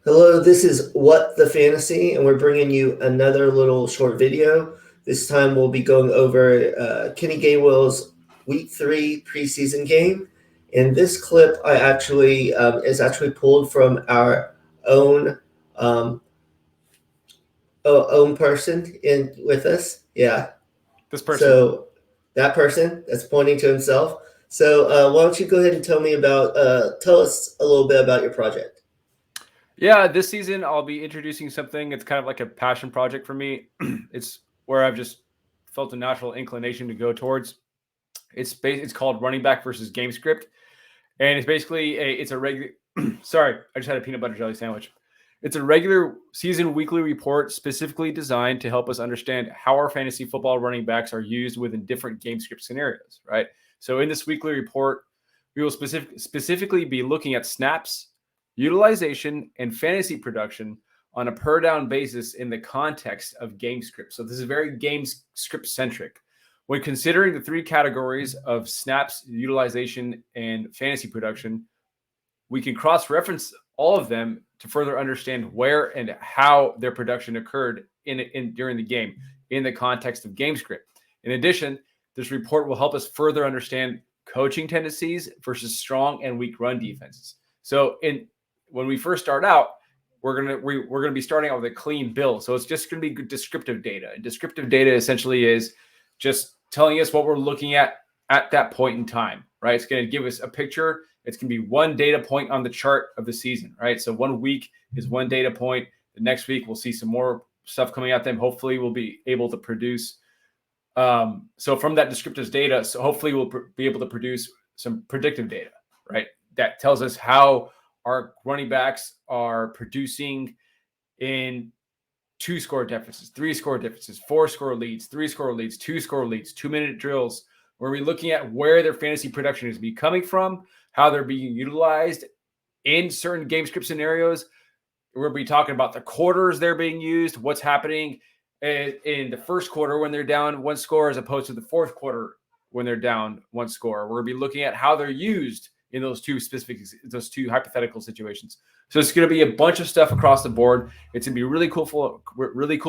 Hello, this is What the Fantasy, and we're bringing you another little short video. This time we'll be going over Kenny Gainwell's Week 3 preseason game. And this clip I actually is actually pulled from our own um, own person in with us. Yeah, This person. so that person that's pointing to himself. So why don't you go ahead and tell us a little bit about your project? Yeah, this season I'll be introducing something. It's kind of like a passion project for me. It's where I've just felt a natural inclination to go towards. It's called Running Back versus Game Script, and it's basically it's a regular. Sorry, I just had a peanut butter jelly sandwich. It's a regular season weekly report specifically designed to help us understand how our fantasy football running backs are used within different game script scenarios. Right. So in this weekly report, we will specifically be looking at snaps, utilization, and fantasy production on a per down basis in the context of game script. So this is very game script centric. When considering the three categories of snaps, utilization, and fantasy production, we can cross reference all of them to further understand where and how their production occurred in during the game in the context of game script. In addition, this report will help us further understand coaching tendencies versus strong and weak run defenses. So when we first start out, we're gonna be starting out with a clean bill. So it's just gonna be descriptive data. And descriptive data essentially is just telling us what we're looking at that point in time, right? It's going to give us a picture. It's going to be one data point on the chart of the season, right? So 1 week is one data point. The next week we'll see some more stuff coming at them. Hopefully we'll be able to produce. So from that descriptive data, so hopefully we'll be able to produce some predictive data, right? That tells us how our running backs are producing in 2 score differences, 3 score differences, 4 score leads, 3 score leads, 2 score leads, 2 minute drills, where we're looking at where their fantasy production is be coming from, how they're being utilized in certain game script scenarios. We're going to be talking about the quarters they're being used, what's happening in the first quarter when they're down 1 score as opposed to the fourth quarter when they're down 1 score. We're going to be looking at how they're used in those two hypothetical situations. So it's going to be a bunch of stuff across the board. It's going to be really cool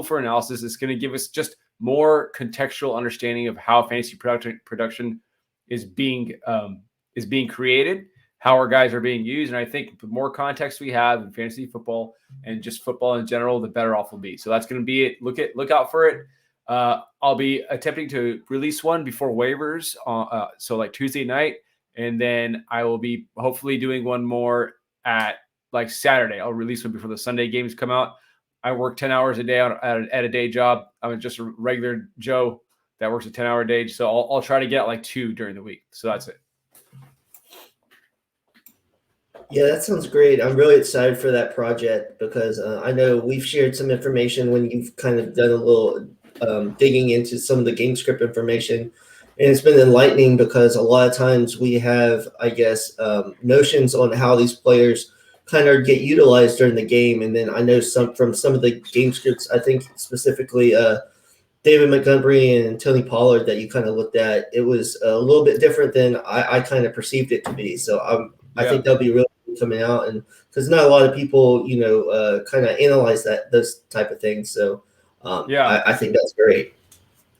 for analysis. It's going to give us just more contextual understanding of how fantasy production is being created, how our guys are being used. And I think the more context we have in fantasy football and just football in general, the better off we'll be. So that's going to be it. Look out for it. I'll be attempting to release one before waivers, so like Tuesday night. And then I will be hopefully doing one more at like Saturday. I'll release one before the Sunday games come out. I work 10 hours a day at a day job. I'm just a regular Joe that works a 10-hour day. So I'll try to get like 2 during the week. So that's it. Yeah, that sounds great. I'm really excited for that project because I know we've shared some information when you've kind of done a little digging into some of the game script information. And it's been enlightening because a lot of times we have, I guess, notions on how these players kind of get utilized during the game. And then I know from some of the game scripts, I think specifically David Montgomery and Tony Pollard that you kind of looked at, it was a little bit different than I kind of perceived it to be. So I Yeah. think that'll be really coming out, and because not a lot of people, kind of analyze those type of things. So Yeah. I think that's great.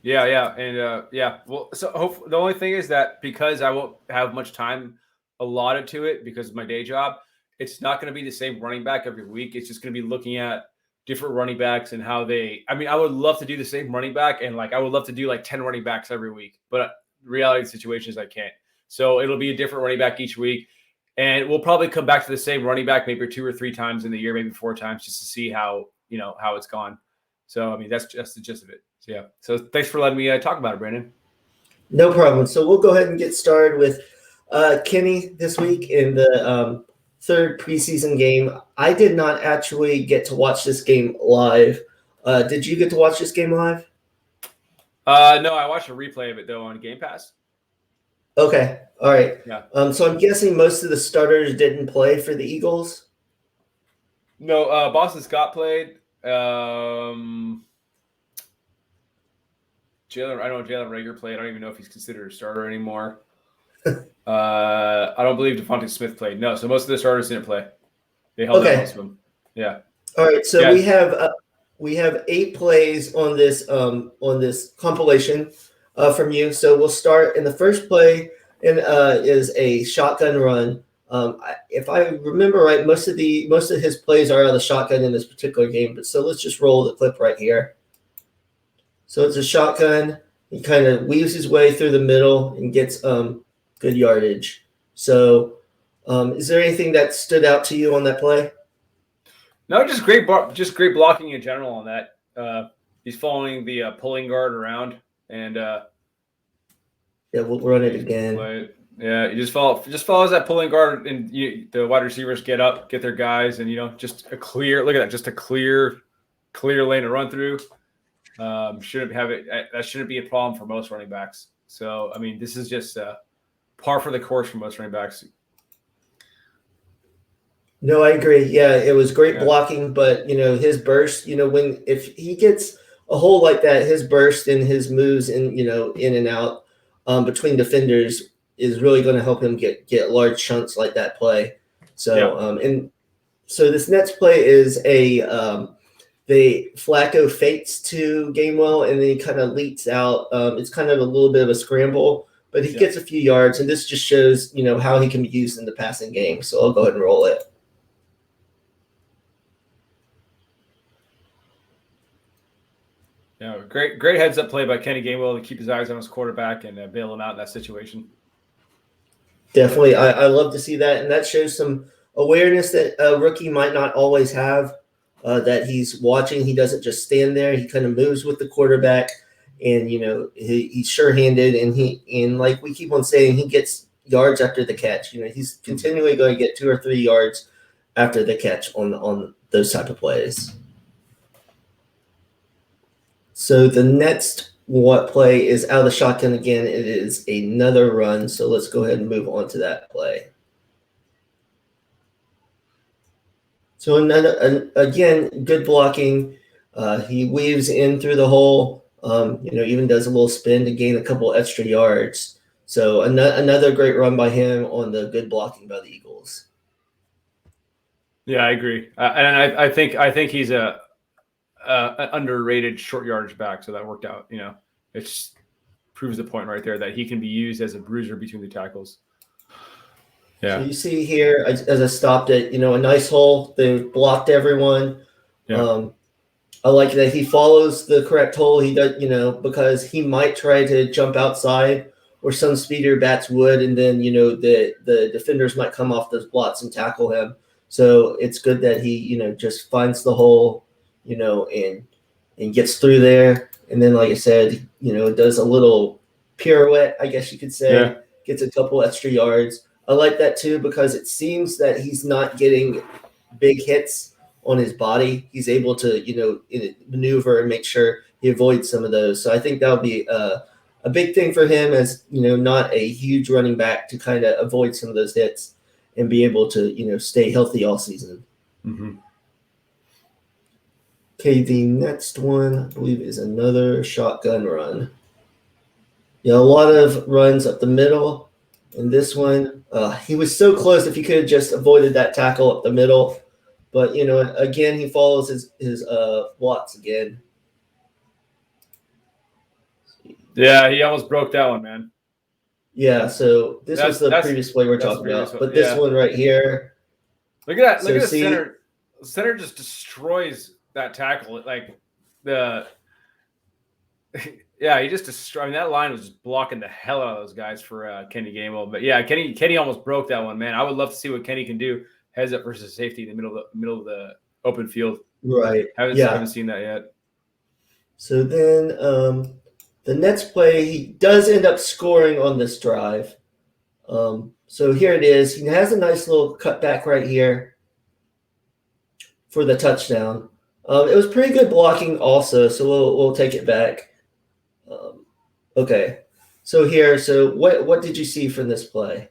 Yeah. And yeah. Well, so the only thing is that because I won't have much time allotted to it because of my day job, it's not going to be the same running back every week. It's just going to be looking at different running backs and how they. I mean, I would love to do the same running back and like I would love to do like 10 running backs every week, but the reality of the situation is I can't. So it'll be a different running back each week. And we'll probably come back to the same running back maybe 2 or 3 times in the year, maybe 4 times, just to see how it's gone. So I mean, that's just the gist of it. So yeah. So thanks for letting me talk about it, Brandon. No problem. So we'll go ahead and get started with Kenny this week in the third preseason game. I did not actually get to watch this game live. Did you get to watch this game live? No, I watched a replay of it though on Game Pass. Okay. All right. Yeah. So I'm guessing most of the starters didn't play for the Eagles. No, Boston Scott played. I know Jalen Rager played. I don't even know if he's considered a starter anymore. I don't believe Devontae Smith played. No, so most of the starters didn't play. They held out most of them. Yeah. All right, so Yeah. we have 8 plays on this compilation from you. So we'll start in the first play, and is a shotgun run. If I remember right, most of his plays are out of the shotgun in this particular game. But so let's just roll the clip right here. So it's a shotgun. He kind of weaves his way through the middle and gets good yardage. So, is there anything that stood out to you on that play? No, just great blocking in general on that. He's following the pulling guard around, and Yeah, we'll run it again. Yeah, he just follows that pulling guard, and the wide receivers get up, get their guys, and just a clear look at that, just a clear lane to run through. That shouldn't be a problem for most running backs. So I mean, this is just par for the course for most running backs. No, I agree. Yeah, it was great blocking, but his burst, if he gets a hole like that, his burst and his moves in and out between defenders is really going to help him get large chunks like that play. So and so this next play is the Flacco fakes to Gainwell, and then he kind of leaks out. It's kind of a little bit of a scramble, but he gets a few yards, and this just shows how he can be used in the passing game. So I'll go ahead and roll it. Yeah, great heads up play by Kenny Gainwell to keep his eyes on his quarterback and bail him out in that situation. Definitely, I love to see that, and that shows some awareness that a rookie might not always have. That he's watching, he doesn't just stand there; he kind of moves with the quarterback, and he's sure-handed, and like we keep on saying, he gets yards after the catch. He's continually going to get 2 or 3 yards after the catch on those type of plays. So the next play is out of the shotgun again. It is another run. So let's go ahead and move on to that play. So again, good blocking. He weaves in through the hole. Even does a little spin to gain a couple extra yards. So another great run by him on the good blocking by the Eagles. Yeah, I agree, and I think he's an underrated short yardage back, so that worked out. It just proves the point right there that he can be used as a bruiser between the tackles. Yeah. So you see here, as I stopped it, a nice hole. They blocked everyone. Yeah. I like that he follows the correct hole. He does, because he might try to jump outside, or some speedier bats would, and then the defenders might come off those blocks and tackle him. So it's good that he just finds the hole, and gets through there. And then, like I said, does a little pirouette, I guess you could say, gets a couple extra yards. I like that too, because it seems that he's not getting big hits on his body. He's able to, maneuver and make sure he avoids some of those. So I think that'll be a big thing for him, as not a huge running back, to kind of avoid some of those hits and be able to stay healthy all season. Mm-hmm. Okay, the next one I believe is another shotgun run. A lot of runs up the middle. And this one, he was so close. If he could have just avoided that tackle up the middle. But, again, he follows his blocks again. Yeah, he almost broke that one, man. Yeah, so this was the previous play we're talking about. But this one right here. Look at that. Look at the center. The center just destroys that tackle. Yeah, he just destroyed. I mean, that line was just blocking the hell out of those guys for Kenny Gainwell. But yeah, Kenny almost broke that one, man. I would love to see what Kenny can do heads up versus safety in the middle of the open field. Right. Haven't seen that yet. So then the next play, he does end up scoring on this drive. So here it is. He has a nice little cutback right here for the touchdown. It was pretty good blocking also, so we'll take it back. Okay. So what did you see from this play?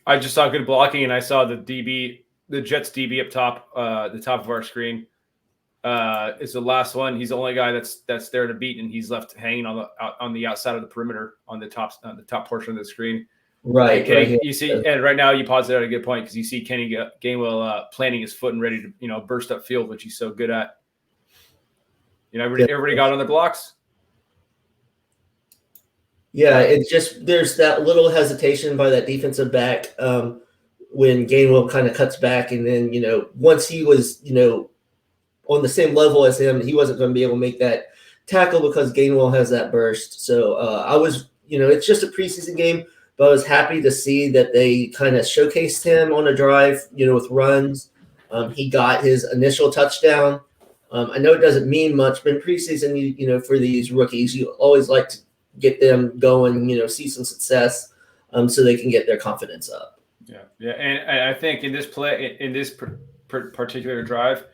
I just saw good blocking, and I saw the Jets DB up top, the top of our screen. Is the last one. He's the only guy that's there to beat, and he's left hanging on the outside of the perimeter on the top portion of the screen. Right, right here. You see, and right now you paused it at a good point because you see Kenny Gainwell planting his foot and ready to burst up field, which he's so good at. Everybody got on their blocks. Yeah, it's just there's that little hesitation by that defensive back when Gainwell kind of cuts back, and then once he was on the same level as him, he wasn't going to be able to make that tackle because Gainwell has that burst. So I was, it's just a preseason game, but I was happy to see that they kind of showcased him on a drive, with runs. He got his initial touchdown. I know it doesn't mean much, but in preseason, for these rookies, you always like to get them going, see some success so they can get their confidence up. Yeah. And I think in this particular drive,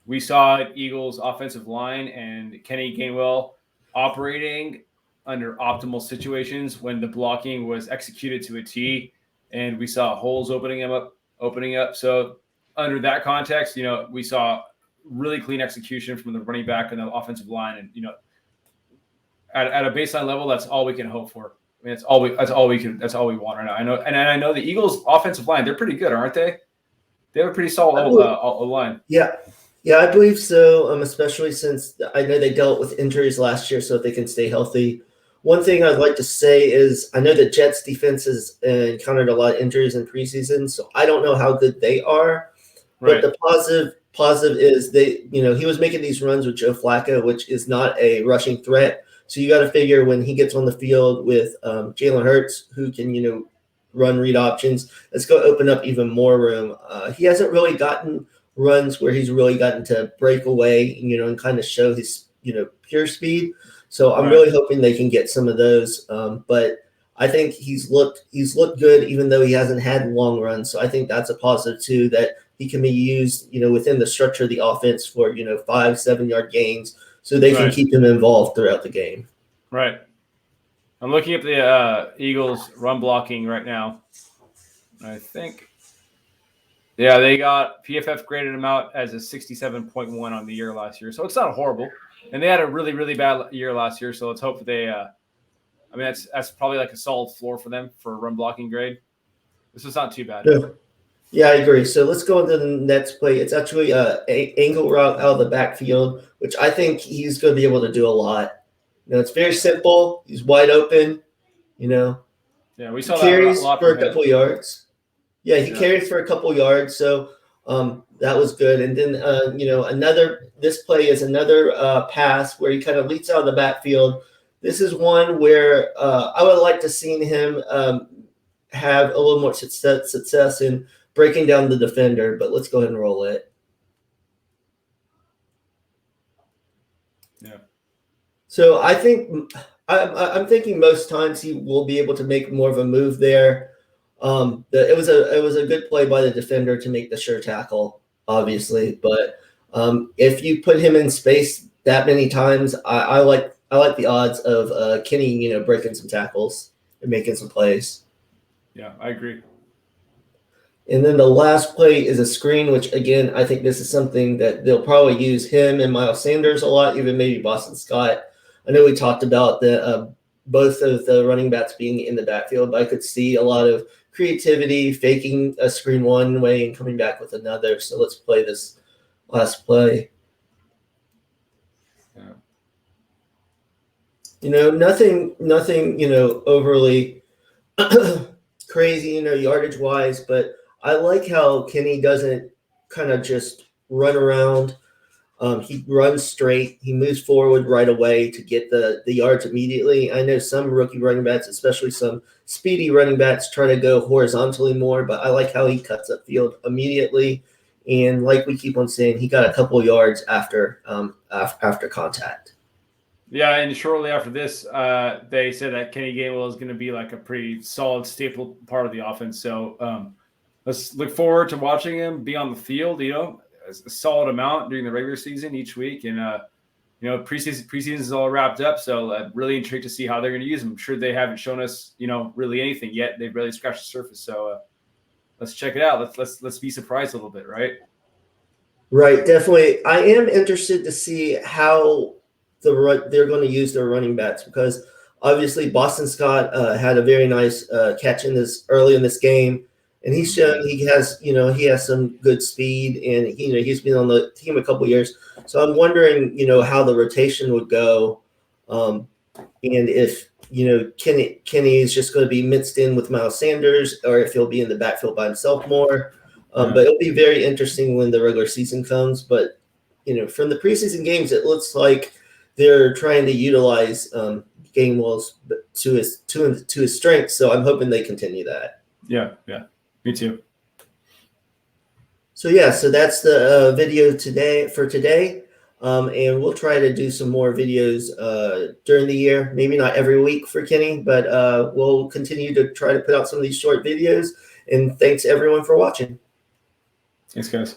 we saw Eagles offensive line and Kenny Gainwell operating under optimal situations when the blocking was executed to a T, and we saw holes opening up. So under that context, we saw really clean execution from the running back and the offensive line, and at a baseline level, that's all we can hope for. I mean, that's all we want right now. I know the Eagles offensive line, they're pretty good, aren't they? They have a pretty solid line. Yeah, I believe so, especially since I know they dealt with injuries last year, so if they can stay healthy. One thing I'd like to say is I know the Jets' defense has encountered a lot of injuries in preseason, so I don't know how good they are. Right. But the positive is he was making these runs with Joe Flacco, which is not a rushing threat. So you got to figure when he gets on the field with Jalen Hurts, who can run read options, it's going to open up even more room. He hasn't really gotten runs where he's really gotten to break away, and kind of show his, pure speed. So I'm really hoping they can get some of those. But I think he's looked good, even though he hasn't had long runs. So I think that's a positive too, that he can be used, within the structure of the offense for, 5-7 yard gains, so they can keep him involved throughout the game. Right. I'm looking at the Eagles run blocking right now. I think. Yeah, they got PFF graded them out as a 67.1 on the year last year. So it's not horrible. And they had a really, really bad year last year. So let's hope that they that's probably like a solid floor for them for a run blocking grade. This is not too bad. Yeah, I agree. So let's go into the next play. It's actually an angle route out of the backfield, which I think he's going to be able to do a lot. It's very simple. He's wide open. Yeah, we saw carries that a lot for a couple of yards. Yeah, he carries for a couple yards, so that was good. And then this play is another pass where he kind of leaps out of the backfield. This is one where I would like to see him have a little more success in breaking down the defender. But let's go ahead and roll it. Yeah. So I think I'm thinking most times he will be able to make more of a move there. It was a good play by the defender to make the sure tackle, obviously. But if you put him in space that many times, I like the odds of Kenny, breaking some tackles and making some plays. Yeah, I agree. And then the last play is a screen, which again I think this is something that they'll probably use him and Miles Sanders a lot, even maybe Boston Scott. I know we talked about the both of the running backs being in the backfield, but I could see a lot of creativity, faking a screen one way and coming back with another. So let's play this last play. Yeah. Nothing, overly crazy, yardage wise, but I like how Kenny doesn't kind of just run around. He runs straight. He moves forward right away to get the yards immediately. I know some rookie running backs, especially some speedy running backs, try to go horizontally more, but I like how he cuts upfield immediately. And like we keep on saying, he got a couple yards after contact. Yeah, and shortly after this, they said that Kenny Gainwell is going to be like a pretty solid staple part of the offense. So let's look forward to watching him be on the field, a solid amount during the regular season each week. And, preseason is all wrapped up. So really intrigued to see how they're going to use him. I'm sure they haven't shown us, really anything yet. They've really scratched the surface. So let's check it out. Let's be surprised a little bit, right? Right, definitely. I am interested to see how they're going to use their running backs, because Obviously, Boston Scott had a very nice catch in this early in this game, and he's shown he has some good speed, and he's been on the team a couple years. So I'm wondering how the rotation would go, and if Kenny is just going to be mixed in with Miles Sanders, or if he'll be in the backfield by himself more. But it'll be very interesting when the regular season comes. But from the preseason games, it looks like they're trying to utilize Gainwell's to his strengths. So I'm hoping they continue that. Yeah, me too. So so that's the video for today. And we'll try to do some more videos during the year. Maybe not every week for Kenny, but we'll continue to try to put out some of these short videos. And thanks everyone for watching. Thanks, guys.